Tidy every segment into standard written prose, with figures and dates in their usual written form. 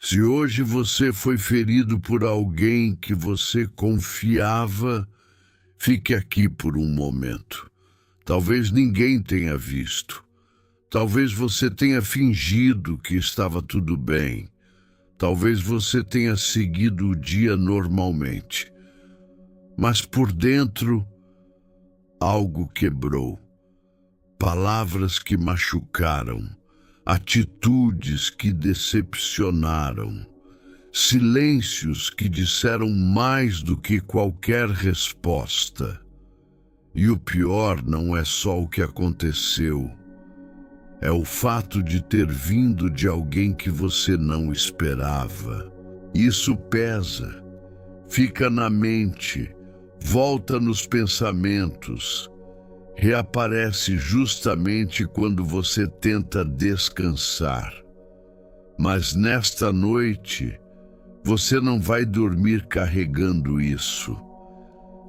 Se hoje você foi ferido por alguém que você confiava, fique aqui por um momento. Talvez ninguém tenha visto. Talvez você tenha fingido que estava tudo bem. Talvez você tenha seguido o dia normalmente. Mas por dentro, algo quebrou. Palavras que machucaram. Atitudes que decepcionaram. Silêncios que disseram mais do que qualquer resposta. E o pior não é só o que aconteceu. É o fato de ter vindo de alguém que você não esperava. Isso pesa, fica na mente, volta nos pensamentos, reaparece justamente quando você tenta descansar. Mas nesta noite, você não vai dormir carregando isso.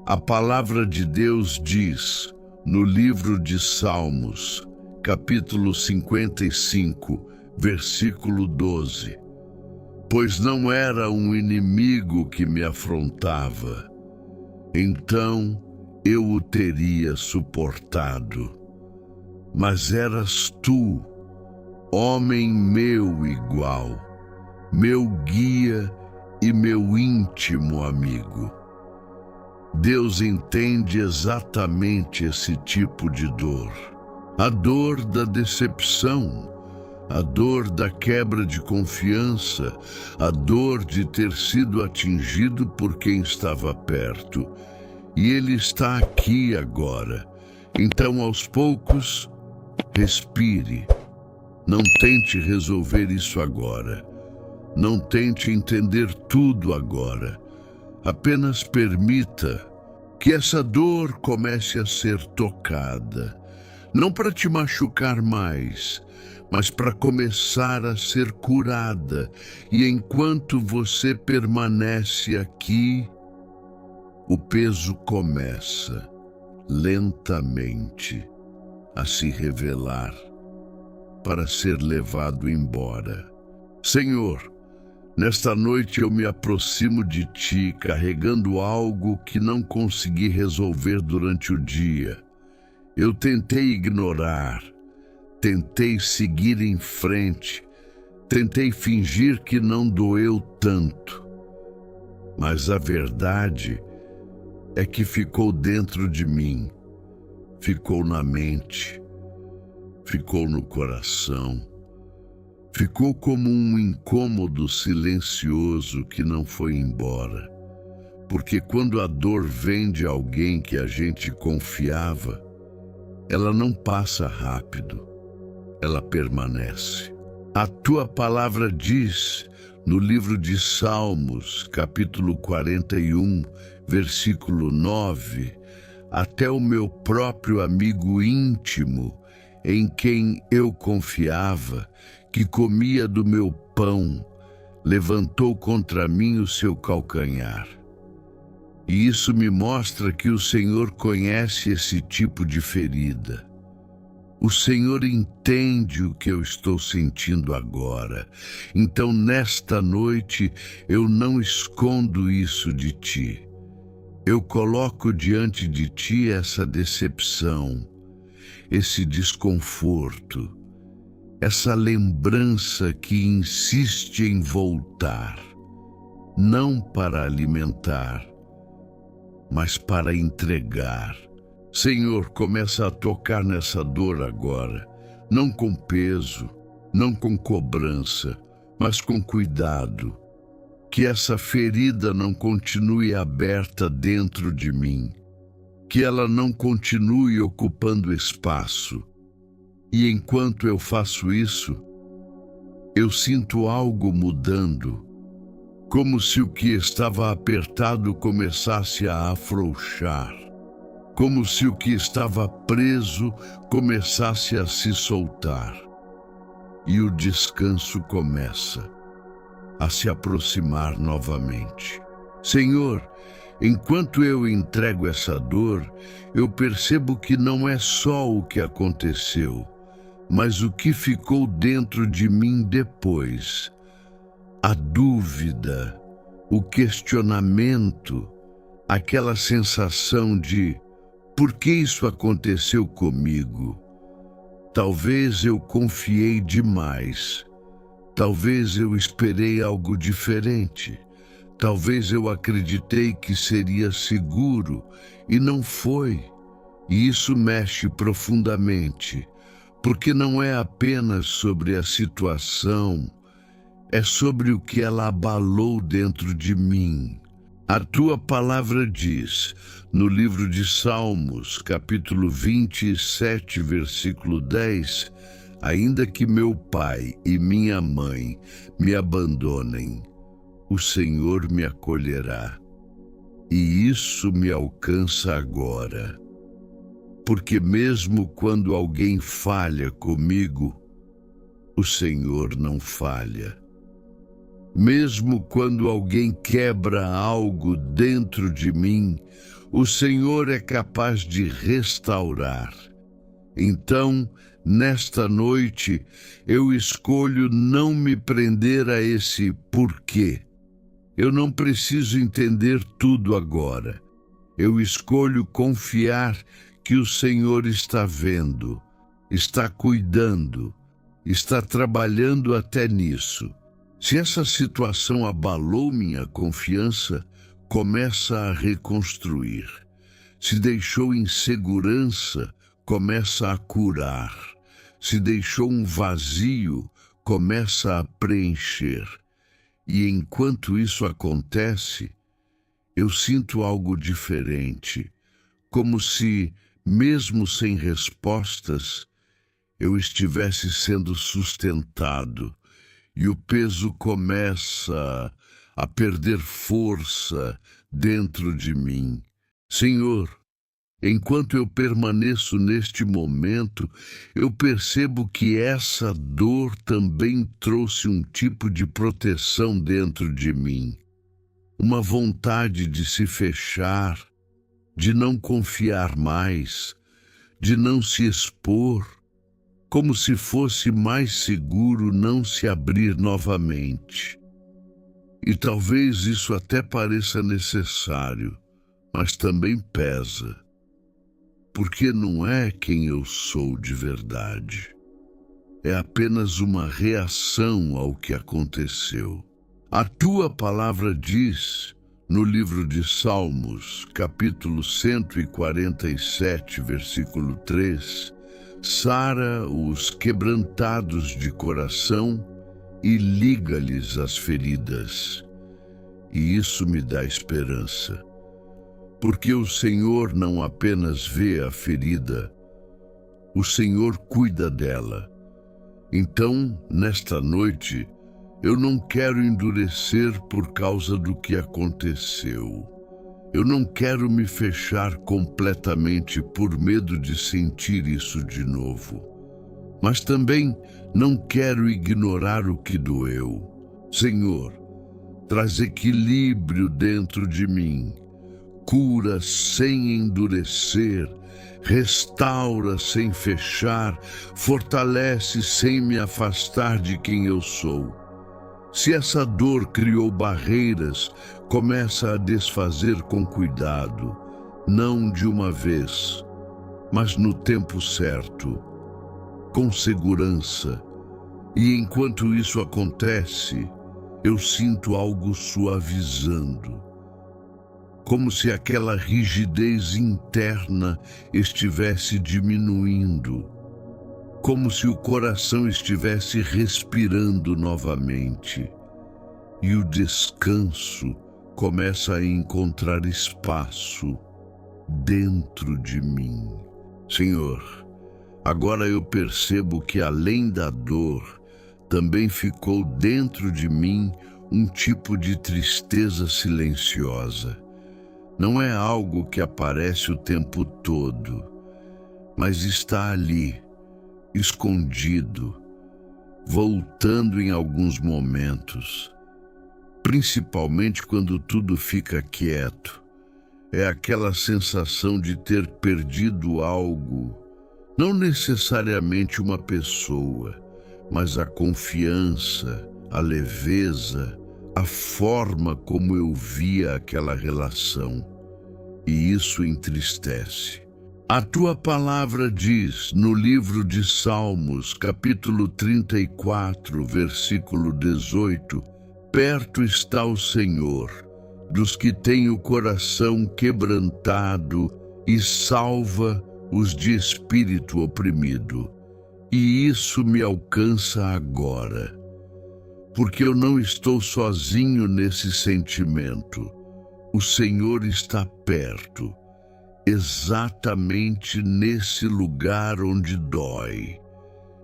A palavra de Deus diz, no livro de Salmos, capítulo 55, versículo 12: pois não era um inimigo que me afrontava, então eu o teria suportado. Mas eras tu, homem meu igual, meu guia e meu íntimo amigo. Deus entende exatamente esse tipo de dor. A dor da decepção, a dor da quebra de confiança, a dor de ter sido atingido por quem estava perto. E Ele está aqui agora. Então, aos poucos, respire. Não tente resolver isso agora. Não tente entender tudo agora. Apenas permita que essa dor comece a ser tocada. Não para te machucar mais, mas para começar a ser curada. E enquanto você permanece aqui, o peso começa, lentamente, a se revelar, para ser levado embora. Senhor, nesta noite eu me aproximo de Ti, carregando algo que não consegui resolver durante o dia. Eu tentei ignorar, tentei seguir em frente, tentei fingir que não doeu tanto. Mas a verdade é que ficou dentro de mim, ficou na mente, ficou no coração, ficou como um incômodo silencioso que não foi embora. Porque quando a dor vem de alguém que a gente confiava, ela não passa rápido, ela permanece. A Tua palavra diz, no livro de Salmos, capítulo 41, versículo 9, até o meu próprio amigo íntimo, em quem eu confiava, que comia do meu pão, levantou contra mim o seu calcanhar. E isso me mostra que o Senhor conhece esse tipo de ferida. O Senhor entende o que eu estou sentindo agora. Então, nesta noite, eu não escondo isso de Ti. Eu coloco diante de Ti essa decepção, esse desconforto, essa lembrança que insiste em voltar, não para alimentar, mas para entregar. Senhor, começa a tocar nessa dor agora, não com peso, não com cobrança, mas com cuidado. Que essa ferida não continue aberta dentro de mim, que ela não continue ocupando espaço. E enquanto eu faço isso, eu sinto algo mudando, como se o que estava apertado começasse a afrouxar, como se o que estava preso começasse a se soltar. E o descanso começa a se aproximar novamente. Senhor, enquanto eu entrego essa dor, eu percebo que não é só o que aconteceu, mas o que ficou dentro de mim depois. A dúvida, o questionamento, aquela sensação de por que isso aconteceu comigo? Talvez eu confiei demais, talvez eu esperei algo diferente, talvez eu acreditei que seria seguro e não foi. E isso mexe profundamente, porque não é apenas sobre a situação, é sobre o que ela abalou dentro de mim. A tua palavra diz, no livro de Salmos, capítulo 27, versículo 10, ainda que meu pai e minha mãe me abandonem, o Senhor me acolherá. E isso me alcança agora. Porque mesmo quando alguém falha comigo, o Senhor não falha. Mesmo quando alguém quebra algo dentro de mim, o Senhor é capaz de restaurar. Então, nesta noite, eu escolho não me prender a esse porquê. Eu não preciso entender tudo agora. Eu escolho confiar que o Senhor está vendo, está cuidando, está trabalhando até nisso. Se essa situação abalou minha confiança, começa a reconstruir. Se deixou insegurança, começa a curar. Se deixou um vazio, começa a preencher. E enquanto isso acontece, eu sinto algo diferente, como se, mesmo sem respostas, eu estivesse sendo sustentado. E o peso começa a perder força dentro de mim. Senhor, enquanto eu permaneço neste momento, eu percebo que essa dor também trouxe um tipo de proteção dentro de mim. Uma vontade de se fechar, de não confiar mais, de não se expor, como se fosse mais seguro não se abrir novamente. E talvez isso até pareça necessário, mas também pesa, porque não é quem eu sou de verdade. É apenas uma reação ao que aconteceu. A tua palavra diz, no livro de Salmos, capítulo 147, versículo 3, sara os quebrantados de coração e liga-lhes as feridas. E isso me dá esperança, porque o Senhor não apenas vê a ferida, o Senhor cuida dela. Então, nesta noite, eu não quero endurecer por causa do que aconteceu. Eu não quero me fechar completamente por medo de sentir isso de novo. Mas também não quero ignorar o que doeu. Senhor, traz equilíbrio dentro de mim. Cura sem endurecer, restaura sem fechar, fortalece sem me afastar de quem eu sou. Se essa dor criou barreiras, começa a desfazer com cuidado, não de uma vez, mas no tempo certo, com segurança. E enquanto isso acontece, eu sinto algo suavizando, como se aquela rigidez interna estivesse diminuindo, como se o coração estivesse respirando novamente, e o descanso começa a encontrar espaço dentro de mim. Senhor, agora eu percebo que além da dor, também ficou dentro de mim um tipo de tristeza silenciosa. Não é algo que aparece o tempo todo, mas está ali, escondido, voltando em alguns momentos, principalmente quando tudo fica quieto. É aquela sensação de ter perdido algo, não necessariamente uma pessoa, mas a confiança, a leveza, a forma como eu via aquela relação. E isso entristece. A tua palavra diz, no livro de Salmos, capítulo 34, versículo 18, perto está o Senhor, dos que têm o coração quebrantado e salva os de espírito oprimido. E isso me alcança agora, porque eu não estou sozinho nesse sentimento. O Senhor está perto, exatamente nesse lugar onde dói.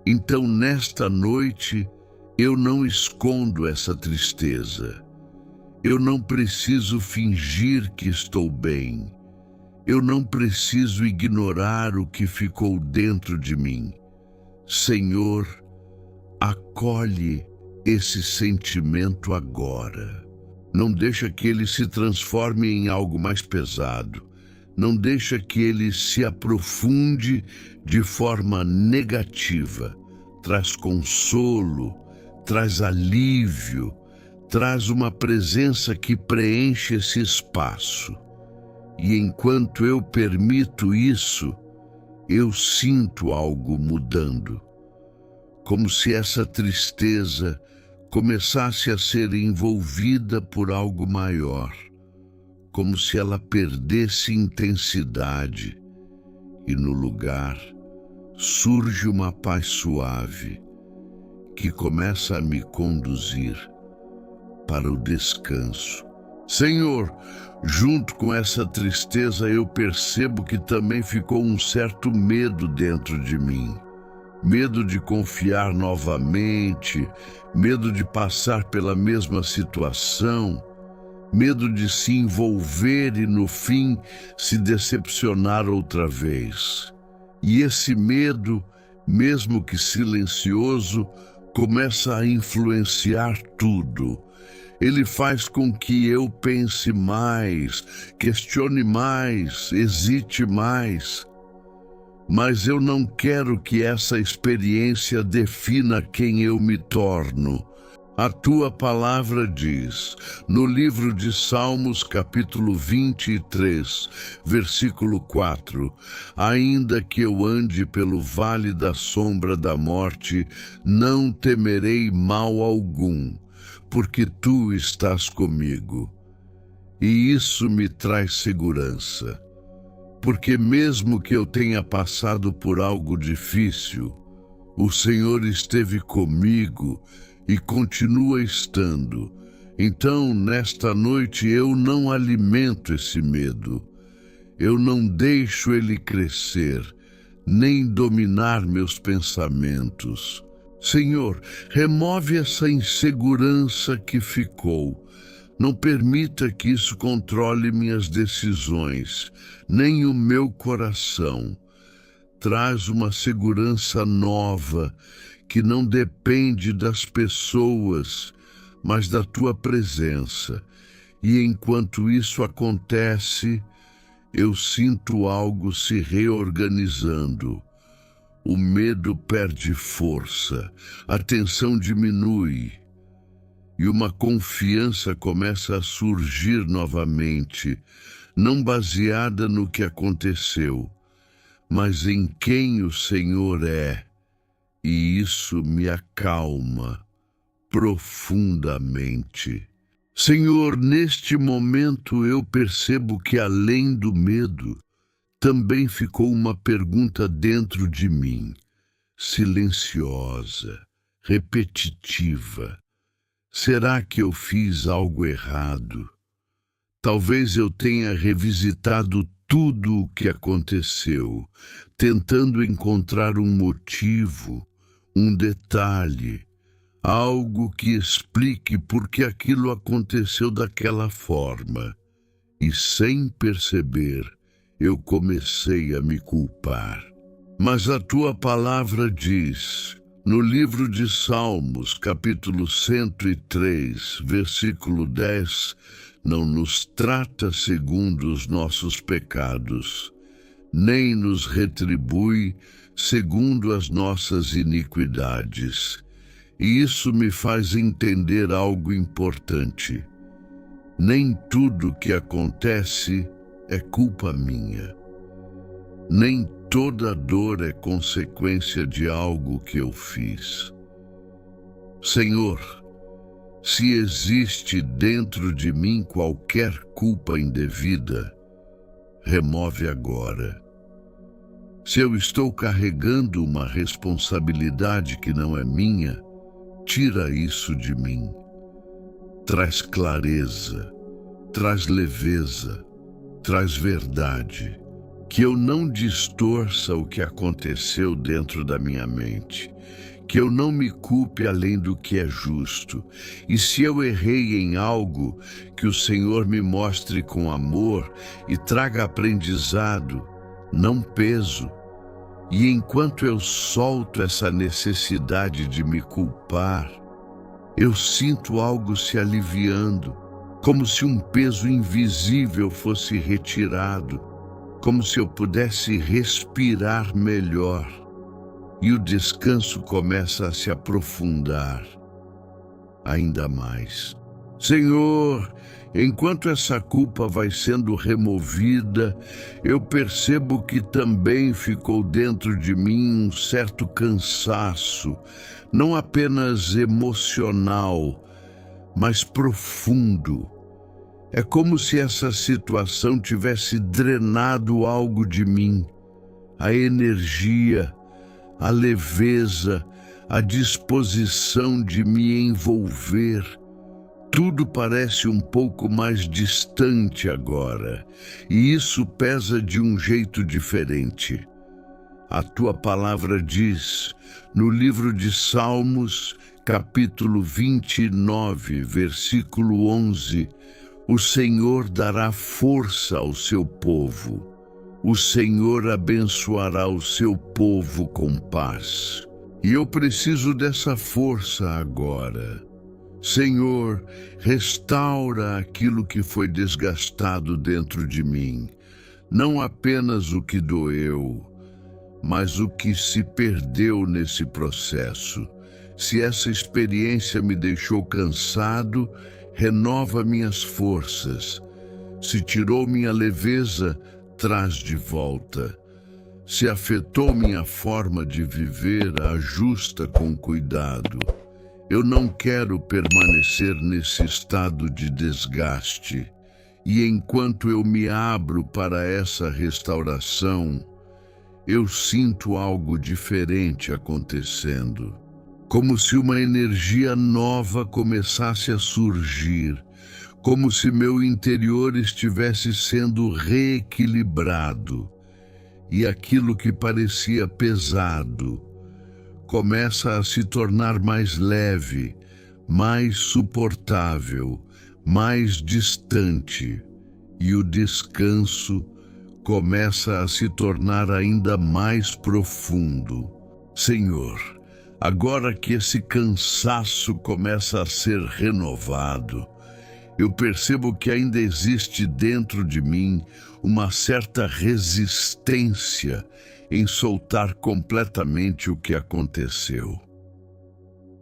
Então, nesta noite, eu não escondo essa tristeza. Eu não preciso fingir que estou bem. Eu não preciso ignorar o que ficou dentro de mim. Senhor, acolhe esse sentimento agora. Não deixa que ele se transforme em algo mais pesado. Não deixa que ele se aprofunde de forma negativa. Traz consolo, traz alívio, traz uma presença que preenche esse espaço. E enquanto eu permito isso, eu sinto algo mudando. Como se essa tristeza começasse a ser envolvida por algo maior, como se ela perdesse intensidade e no lugar surge uma paz suave que começa a me conduzir para o descanso. Senhor, junto com essa tristeza eu percebo que também ficou um certo medo dentro de mim. Medo de confiar novamente, medo de passar pela mesma situação, medo de se envolver e no fim se decepcionar outra vez. E esse medo, mesmo que silencioso, começa a influenciar tudo. Ele faz com que eu pense mais, questione mais, hesite mais. Mas eu não quero que essa experiência defina quem eu me torno. A tua palavra diz, no livro de Salmos, capítulo 23, versículo 4, ainda que eu ande pelo vale da sombra da morte, não temerei mal algum, porque tu estás comigo. E isso me traz segurança. Porque mesmo que eu tenha passado por algo difícil, o Senhor esteve comigo e continua estando. Então, nesta noite, eu não alimento esse medo. Eu não deixo ele crescer, nem dominar meus pensamentos. Senhor, remove essa insegurança que ficou. Não permita que isso controle minhas decisões, nem o meu coração. Traz uma segurança nova, que não depende das pessoas, mas da tua presença. E enquanto isso acontece, eu sinto algo se reorganizando. O medo perde força, a tensão diminui, e uma confiança começa a surgir novamente, não baseada no que aconteceu, mas em quem o Senhor é, e isso me acalma profundamente. Senhor, neste momento eu percebo que além do medo, também ficou uma pergunta dentro de mim, silenciosa, repetitiva. Será que eu fiz algo errado? Talvez eu tenha revisitado tudo o que aconteceu, tentando encontrar um motivo, um detalhe, algo que explique por que aquilo aconteceu daquela forma. E sem perceber, eu comecei a me culpar. Mas a tua palavra diz, no livro de Salmos, capítulo 103, versículo 10, não nos trata segundo os nossos pecados, nem nos retribui segundo as nossas iniquidades. E isso me faz entender algo importante. Nem tudo que acontece é culpa minha. Nem toda dor é consequência de algo que eu fiz. Senhor, se existe dentro de mim qualquer culpa indevida, remove agora. Se eu estou carregando uma responsabilidade que não é minha, tira isso de mim. Traz clareza, traz leveza, traz verdade. Que eu não distorça o que aconteceu dentro da minha mente. Que eu não me culpe além do que é justo. E se eu errei em algo, que o Senhor me mostre com amor e traga aprendizado, não peso. E enquanto eu solto essa necessidade de me culpar, eu sinto algo se aliviando, como se um peso invisível fosse retirado, como se eu pudesse respirar melhor. E o descanso começa a se aprofundar ainda mais. Senhor, enquanto essa culpa vai sendo removida, eu percebo que também ficou dentro de mim um certo cansaço, não apenas emocional, mas profundo. É como se essa situação tivesse drenado algo de mim, a energia, a leveza, a disposição de me envolver. Tudo parece um pouco mais distante agora, e isso pesa de um jeito diferente. A tua palavra diz, no livro de Salmos, capítulo 29, versículo 11, o Senhor dará força ao seu povo. O Senhor abençoará o seu povo com paz. E eu preciso dessa força agora. Senhor, restaura aquilo que foi desgastado dentro de mim. Não apenas o que doeu, mas o que se perdeu nesse processo. Se essa experiência me deixou cansado, renova minhas forças. Se tirou minha leveza, traz de volta. Se afetou minha forma de viver, ajusta com cuidado. Eu não quero permanecer nesse estado de desgaste. E enquanto eu me abro para essa restauração, eu sinto algo diferente acontecendo. Como se uma energia nova começasse a surgir, como se meu interior estivesse sendo reequilibrado, e aquilo que parecia pesado começa a se tornar mais leve, mais suportável, mais distante, e o descanso começa a se tornar ainda mais profundo. Senhor, agora que esse cansaço começa a ser renovado, eu percebo que ainda existe dentro de mim uma certa resistência em soltar completamente o que aconteceu.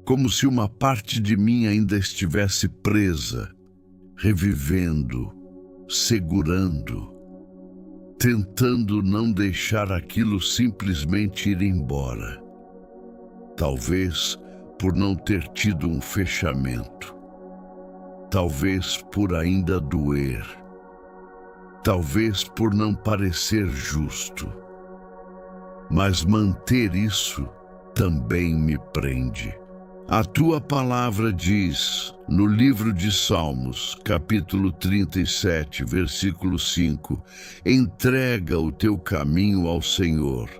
Como se uma parte de mim ainda estivesse presa, revivendo, segurando, tentando não deixar aquilo simplesmente ir embora. Talvez por não ter tido um fechamento. Talvez por ainda doer. Talvez por não parecer justo. Mas manter isso também me prende. A tua palavra diz, no livro de Salmos, capítulo 37, versículo 5, entrega o teu caminho ao Senhor,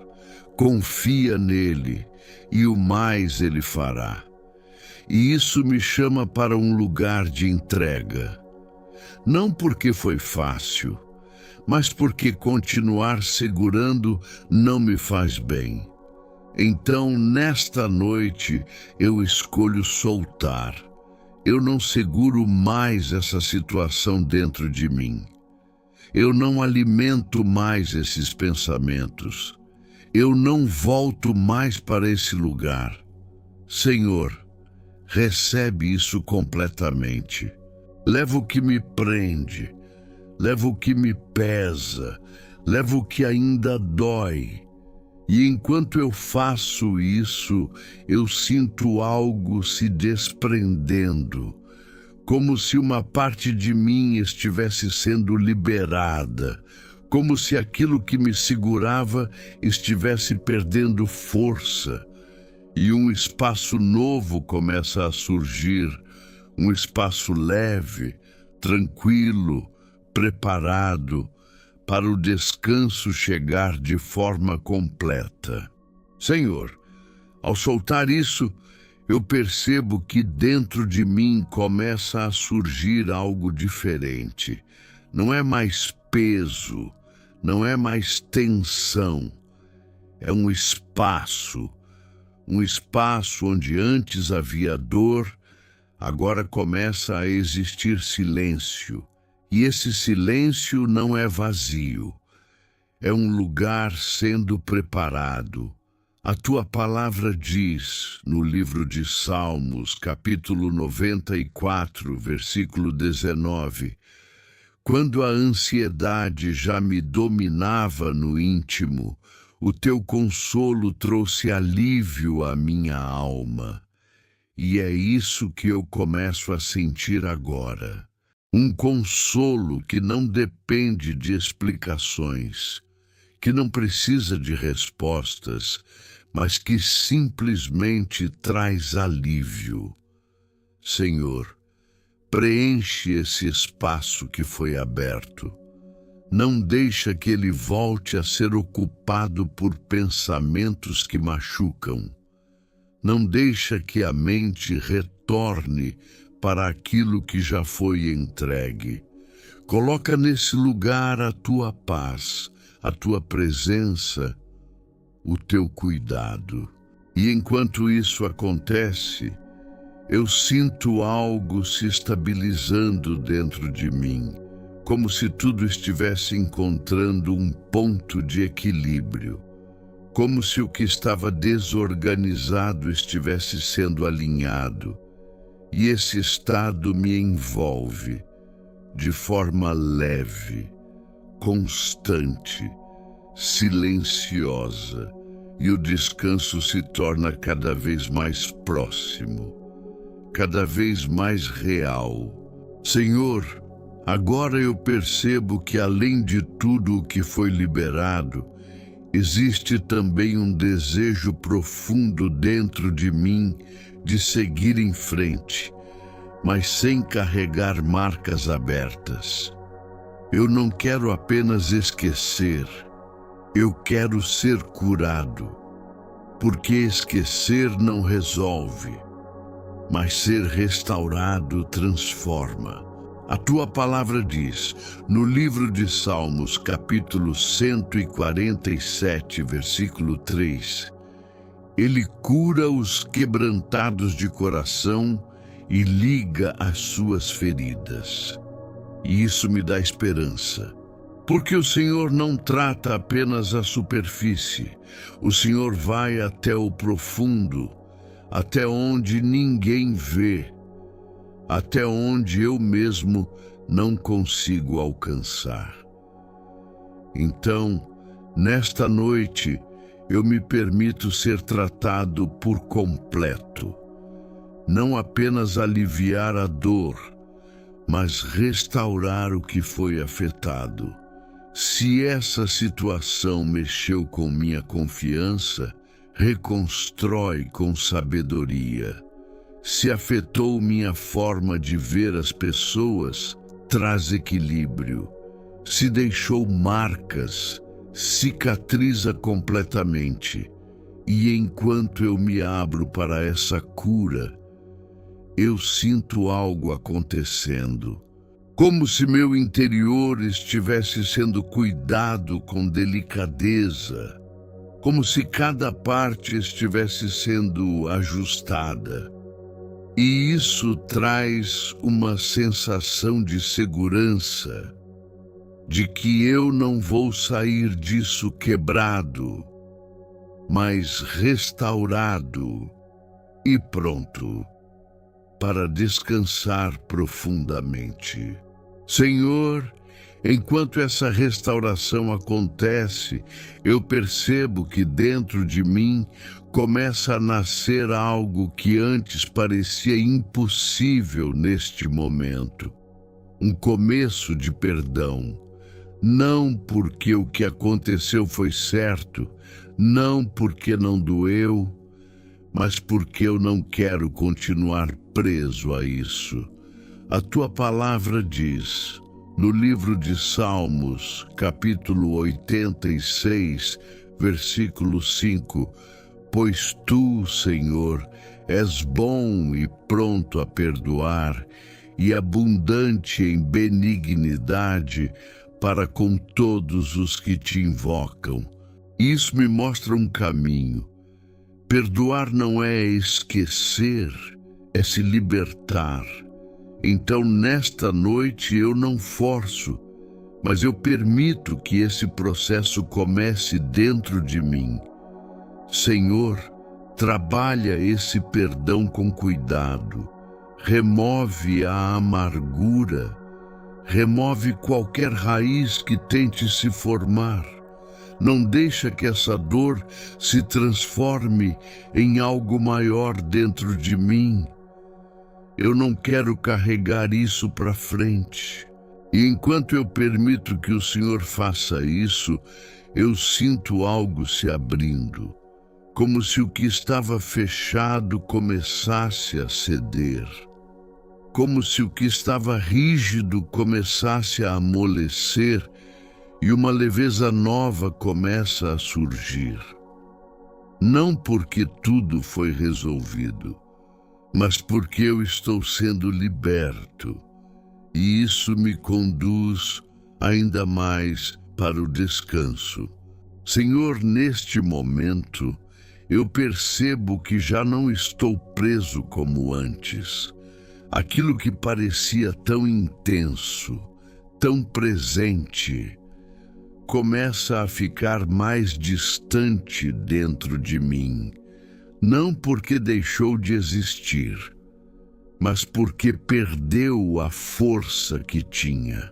confia nele, e o mais ele fará. E isso me chama para um lugar de entrega. Não porque foi fácil, mas porque continuar segurando não me faz bem. Então, nesta noite, eu escolho soltar. Eu não seguro mais essa situação dentro de mim. Eu não alimento mais esses pensamentos. Eu não volto mais para esse lugar. Senhor, Recebe isso completamente. Leva o que me prende, leva o que me pesa, leva o que ainda dói. E enquanto eu faço isso, eu sinto algo se desprendendo, como se uma parte de mim estivesse sendo liberada, como se aquilo que me segurava estivesse perdendo força, e um espaço novo começa a surgir, um espaço leve, tranquilo, preparado para o descanso chegar de forma completa. Senhor, ao soltar isso, eu percebo que dentro de mim começa a surgir algo diferente. Não é mais peso, não é mais tensão. É um espaço onde antes havia dor, agora começa a existir silêncio. E esse silêncio não é vazio, é um lugar sendo preparado. A tua palavra diz, no livro de Salmos, capítulo 94, versículo 19, quando a ansiedade já me dominava no íntimo, o teu consolo trouxe alívio à minha alma. E é isso que eu começo a sentir agora. Um consolo que não depende de explicações, que não precisa de respostas, mas que simplesmente traz alívio. Senhor, preenche esse espaço que foi aberto. Não deixa que ele volte a ser ocupado por pensamentos que machucam. Não deixa que a mente retorne para aquilo que já foi entregue. Coloca nesse lugar a tua paz, a tua presença, o teu cuidado. E enquanto isso acontece, eu sinto algo se estabilizando dentro de mim, como se tudo estivesse encontrando um ponto de equilíbrio, como se o que estava desorganizado estivesse sendo alinhado. E esse estado me envolve de forma leve, constante, silenciosa, e o descanso se torna cada vez mais próximo, cada vez mais real. Senhor, agora eu percebo que além de tudo o que foi liberado, existe também um desejo profundo dentro de mim de seguir em frente, mas sem carregar marcas abertas. Eu não quero apenas esquecer, eu quero ser curado, porque esquecer não resolve, mas ser restaurado transforma. A tua palavra diz, no livro de Salmos, capítulo 147, versículo 3, Ele cura os quebrantados de coração e liga as suas feridas. E isso me dá esperança, porque o Senhor não trata apenas a superfície. O Senhor vai até o profundo, até onde ninguém vê, até onde eu mesmo não consigo alcançar. Então, nesta noite, eu me permito ser tratado por completo. Não apenas aliviar a dor, mas restaurar o que foi afetado. Se essa situação mexeu com minha confiança, reconstrói com sabedoria. Se afetou minha forma de ver as pessoas, traz equilíbrio. Se deixou marcas, cicatriza completamente. E enquanto eu me abro para essa cura, eu sinto algo acontecendo, como se meu interior estivesse sendo cuidado com delicadeza, como se cada parte estivesse sendo ajustada. E isso traz uma sensação de segurança, de que eu não vou sair disso quebrado, mas restaurado e pronto. para descansar profundamente. Senhor, enquanto essa restauração acontece, eu percebo que dentro de mim começa a nascer algo que antes parecia impossível neste momento. Um começo de perdão. Não porque o que aconteceu foi certo, não porque não doeu, mas porque eu não quero continuar preso a isso. A tua palavra diz, no livro de Salmos, capítulo 86, versículo 5, pois tu, Senhor, és bom e pronto a perdoar, e abundante em benignidade para com todos os que te invocam. Isso me mostra um caminho. Perdoar não é esquecer, é se libertar. Então, nesta noite, eu não forço, mas eu permito que esse processo comece dentro de mim. Senhor, trabalha esse perdão com cuidado. Remove a amargura, remove qualquer raiz que tente se formar. Não deixa que essa dor se transforme em algo maior dentro de mim. Eu não quero carregar isso para frente. E enquanto eu permito que o Senhor faça isso, eu sinto algo se abrindo, como se o que estava fechado começasse a ceder. Como se o que estava rígido começasse a amolecer e uma leveza nova começa a surgir. Não porque tudo foi resolvido, mas porque eu estou sendo liberto, e isso me conduz ainda mais para o descanso. Senhor, neste momento, eu percebo que já não estou preso como antes. Aquilo que parecia tão intenso, tão presente, começa a ficar mais distante dentro de mim, não porque deixou de existir, mas porque perdeu a força que tinha.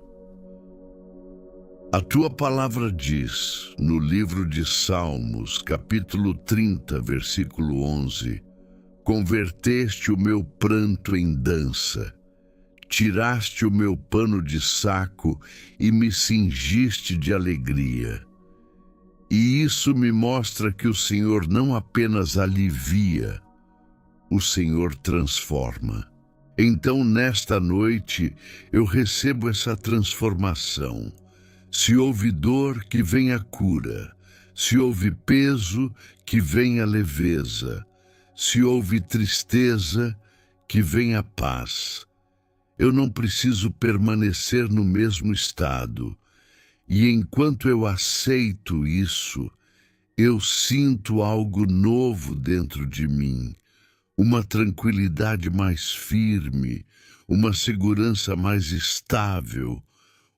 A tua palavra diz, no livro de Salmos, capítulo 30, versículo 11, converteste o meu pranto em dança, tiraste o meu pano de saco e me cingiste de alegria. E isso me mostra que o Senhor não apenas alivia, o Senhor transforma. Então, nesta noite, eu recebo essa transformação. Se houve dor, que venha cura. Se houve peso, que venha leveza. Se houve tristeza, que venha paz. Eu não preciso permanecer no mesmo estado. E enquanto eu aceito isso, eu sinto algo novo dentro de mim. Uma tranquilidade mais firme, uma segurança mais estável,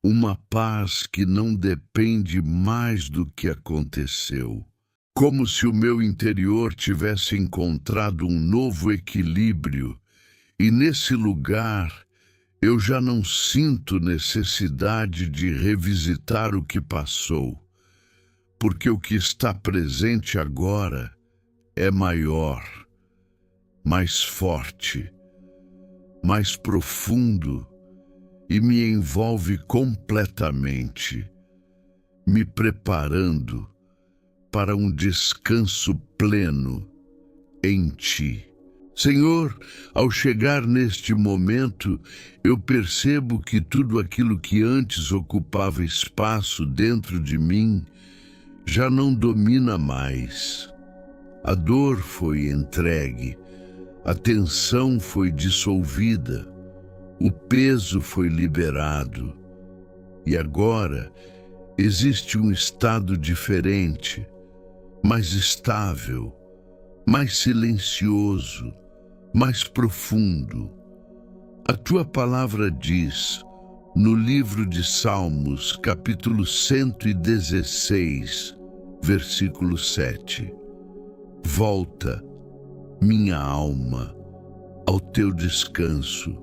uma paz que não depende mais do que aconteceu. Como se o meu interior tivesse encontrado um novo equilíbrio, e nesse lugar eu já não sinto necessidade de revisitar o que passou, porque o que está presente agora é maior, mais forte, mais profundo e me envolve completamente, me preparando para um descanso pleno em Ti. Senhor, ao chegar neste momento, eu percebo que tudo aquilo que antes ocupava espaço dentro de mim já não domina mais. A dor foi entregue, a tensão foi dissolvida, o peso foi liberado. E agora existe um estado diferente, mais estável, mais silencioso, mais profundo. A tua palavra diz, no livro de Salmos, capítulo 116, versículo 7, volta, minha alma, ao teu descanso,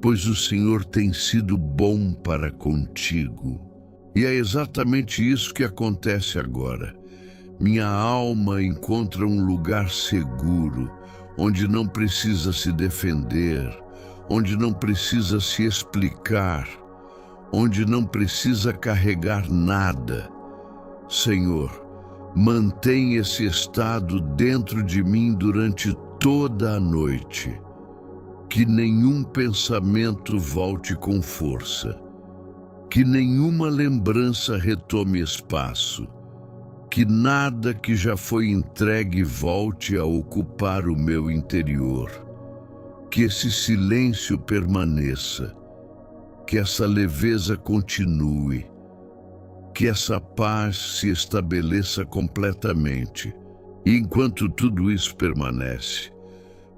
pois o Senhor tem sido bom para contigo. E é exatamente isso que acontece agora. Minha alma encontra um lugar seguro, onde não precisa se defender, onde não precisa se explicar, onde não precisa carregar nada. Senhor, mantém esse estado dentro de mim durante toda a noite. Que nenhum pensamento volte com força, que nenhuma lembrança retome espaço, que nada que já foi entregue volte a ocupar o meu interior, que esse silêncio permaneça, que essa leveza continue, que essa paz se estabeleça completamente. E enquanto tudo isso permanece,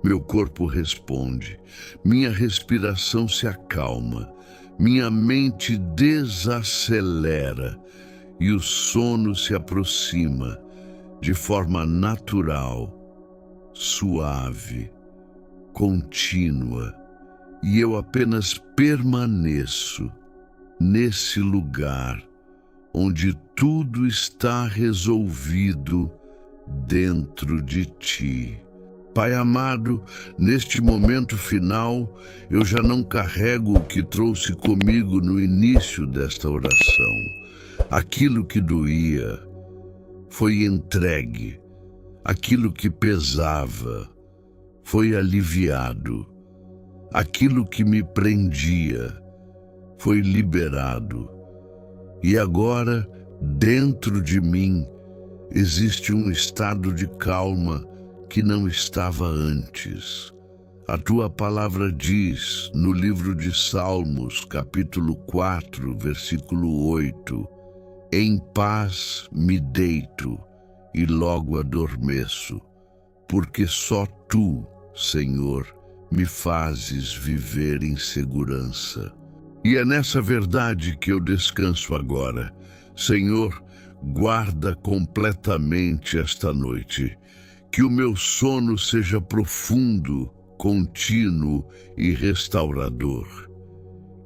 meu corpo responde, minha respiração se acalma, minha mente desacelera e o sono se aproxima de forma natural, suave, contínua, e eu apenas permaneço nesse lugar onde tudo está resolvido dentro de ti. Pai amado, neste momento final, eu já não carrego o que trouxe comigo no início desta oração. Aquilo que doía foi entregue, aquilo que pesava foi aliviado, aquilo que me prendia foi liberado. E agora, dentro de mim, existe um estado de calma que não estava antes. A tua palavra diz, no livro de Salmos, capítulo 4, versículo 8, em paz me deito e logo adormeço, porque só tu, Senhor, me fazes viver em segurança. E é nessa verdade que eu descanso agora. Senhor, guarda completamente esta noite. Que o meu sono seja profundo, contínuo e restaurador.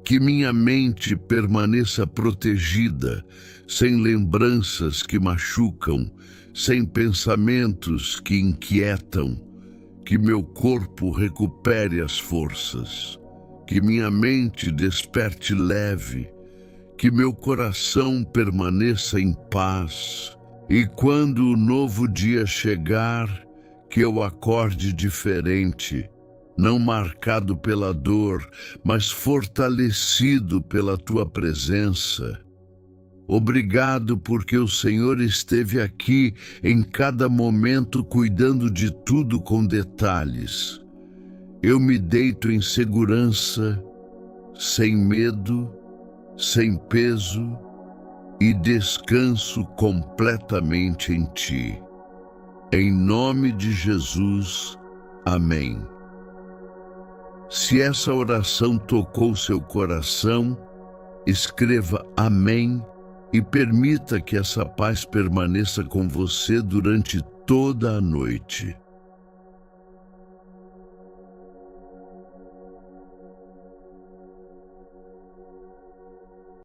Que minha mente permaneça protegida, sem lembranças que machucam, sem pensamentos que inquietam. Que meu corpo recupere as forças. Que minha mente desperte leve. Que meu coração permaneça em paz. E quando o novo dia chegar, que eu acorde diferente, não marcado pela dor, mas fortalecido pela tua presença. Obrigado porque o Senhor esteve aqui em cada momento cuidando de tudo com detalhes. Eu me deito em segurança, sem medo, sem peso, e descanso completamente em ti. Em nome de Jesus, amém. Se essa oração tocou seu coração, escreva amém e permita que essa paz permaneça com você durante toda a noite.